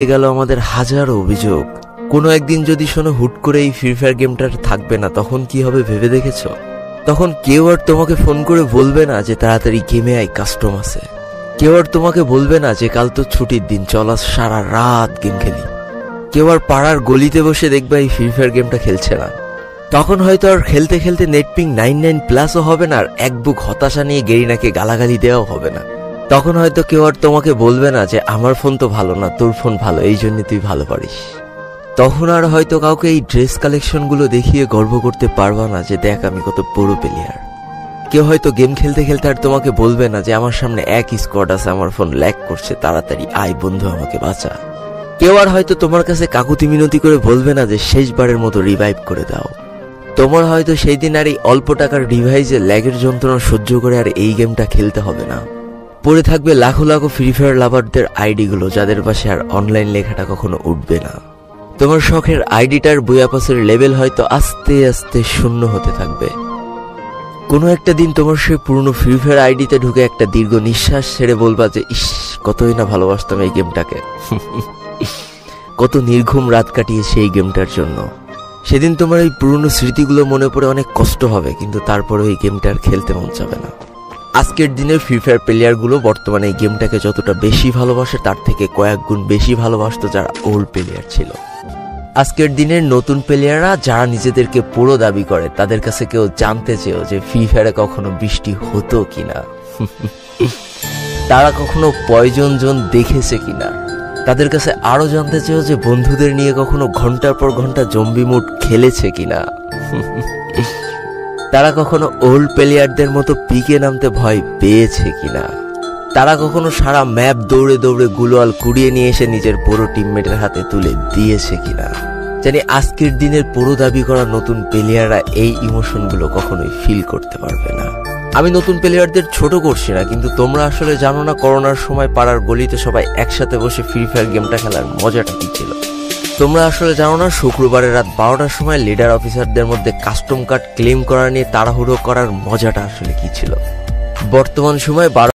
গেল আমাদের হাজারো অভিযোগ। কোনো একদিন যদি শোনো হুট করে এই ফ্রি ফায়ার গেমটা থাকবে না, তখন কি হবে ভেবে দেখেছো? তখন কেউ আর তোমাকে ফোন করে বলবে না যে তাড়াতাড়ি গেমে আই, কাস্টম আছে। কেউ আর তোমাকে বলবে না যে কাল তো ছুটির দিন, চল আজ সারা রাত গেম খেলি। কেউ আর পাড়ার গলিতে বসে দেখবে এই ফ্রি ফায়ার গেমটা খেলছে না। তখন হয়তো আর খেলতে খেলতে নেটপিং 99+ হবে না, আর এক বুক হতাশা নিয়ে গেরিনাকে গালাগালি দেওয়াও হবে না। তখন হয়তো কেউ আর তোমাকে বলবে না যে আমার ফোন তো ভালো না, তোর ফোন ভালো, এই জন্য তুই ভালো পারিস। তখন আর হয়তো কাউকে এই ড্রেস কালেকশনগুলো দেখিয়ে গর্ব করতে পারবা না যে দেখ আমি কত বড় প্লেয়ার। কেউ হয়তো গেম খেলতে খেলতে আর তোমাকে বলবে না যে আমার সামনে এক স্কোয়াড আছে, আমার ফোন ল্যাগ করছে, তাড়াতাড়ি আয় বন্ধু আমাকে বাঁচা। কেউ আর হয়তো তোমার কাছে কাকুতি মিনতি করে বলবে না যে শেষবারের মতো রিভাইভ করে দাও। তোমার হয়তো সেই দিন আর এই অল্প টাকার ডিভাইসে ল্যাগের যন্ত্রণা সহ্য করে আর এই গেমটা খেলতে হবে না। পড়ে থাকবে লাখো লাখো ফ্রি ফায়ার লাভারদের আইডিগুলো, যাদের পাশে আর অনলাইন লেখাটা কখনো উঠবে না। তোমার শখের আইডিটার বইয়াপাসের লেভেল হয়তো আস্তে আস্তে শূন্য হতে থাকবে। কোনো একটা দিন তোমার সেই পুরনো ফ্রি ফায়ার আইডিতে ঢুকে একটা দীর্ঘ নিঃশ্বাস ছেড়ে বলবা যে ইস, কতই না ভালোবাসতাম এই গেমটাকে। কত নির্ঘুম রাত কাটিয়েছে এই গেমটার জন্য। সেদিন তোমার এই পুরনো স্মৃতিগুলো মনে পড়ে অনেক কষ্ট হবে, কিন্তু তারপরে এই গেমটা আর খেলতে মন যাবে না। আজকের দিনের ফ্রি ফায়ার প্লেয়ারগুলো বর্তমানে এই গেমটাকে যতটা বেশি ভালোবাসে, তার থেকে কয়েক গুণ বেশি ভালোবাসতো যারা ওল্ড প্লেয়ার ছিল। আজকের দিনের নতুন প্লেয়াররা যারা নিজেদেরকে পুরো দাবি করে, তাদের কাছে কেউ জানতে চেয়েও যে ফ্রি ফায়ারে কখনো বৃষ্টি হতো কিনা, তারা কখনো পয়জন জোন দেখেছে কিনা, তাদের কাছে আরো জানতে চেয়েও যে বন্ধুদের নিয়ে কখনো ঘন্টার পর ঘন্টা জম্বি মুড খেলেছে কিনা, তারা কখনো ওল্ড প্লেয়ারদের মতো পিকে নামতে ভয় পেয়েছে কিনা, তারা কখনো সারা ম্যাপ দৌড়ে দৌড়ে গুলোয়াল কুড়িয়ে নিয়ে এসে নিজের পুরো টিমমেটের হাতে তুলে দিয়েছে কিনা। জানি আজকের দিনের পুরো দাবি করা নতুন প্লেয়াররা এই ইমোশনগুলো কখনোই ফিল করতে পারবে না। আমি নতুন প্লেয়ারদের ছোট করছি না, কিন্তু তোমরা আসলে জানো না করোনার সময় পাড়ার গলিতে সবাই একসাথে বসে ফ্রি ফায়ার গেমটা খেলার মজাটা কি ছিল। তোমরা আসলে জানো না শুক্রবারের রাত 12টার সময় লিডার অফিসারদের মধ্যে কাস্টম কার্ড ক্লেম করা নিয়ে তাড়াহুড়ো করার মজাটা আসলে কি ছিল। বর্তমান সময়ে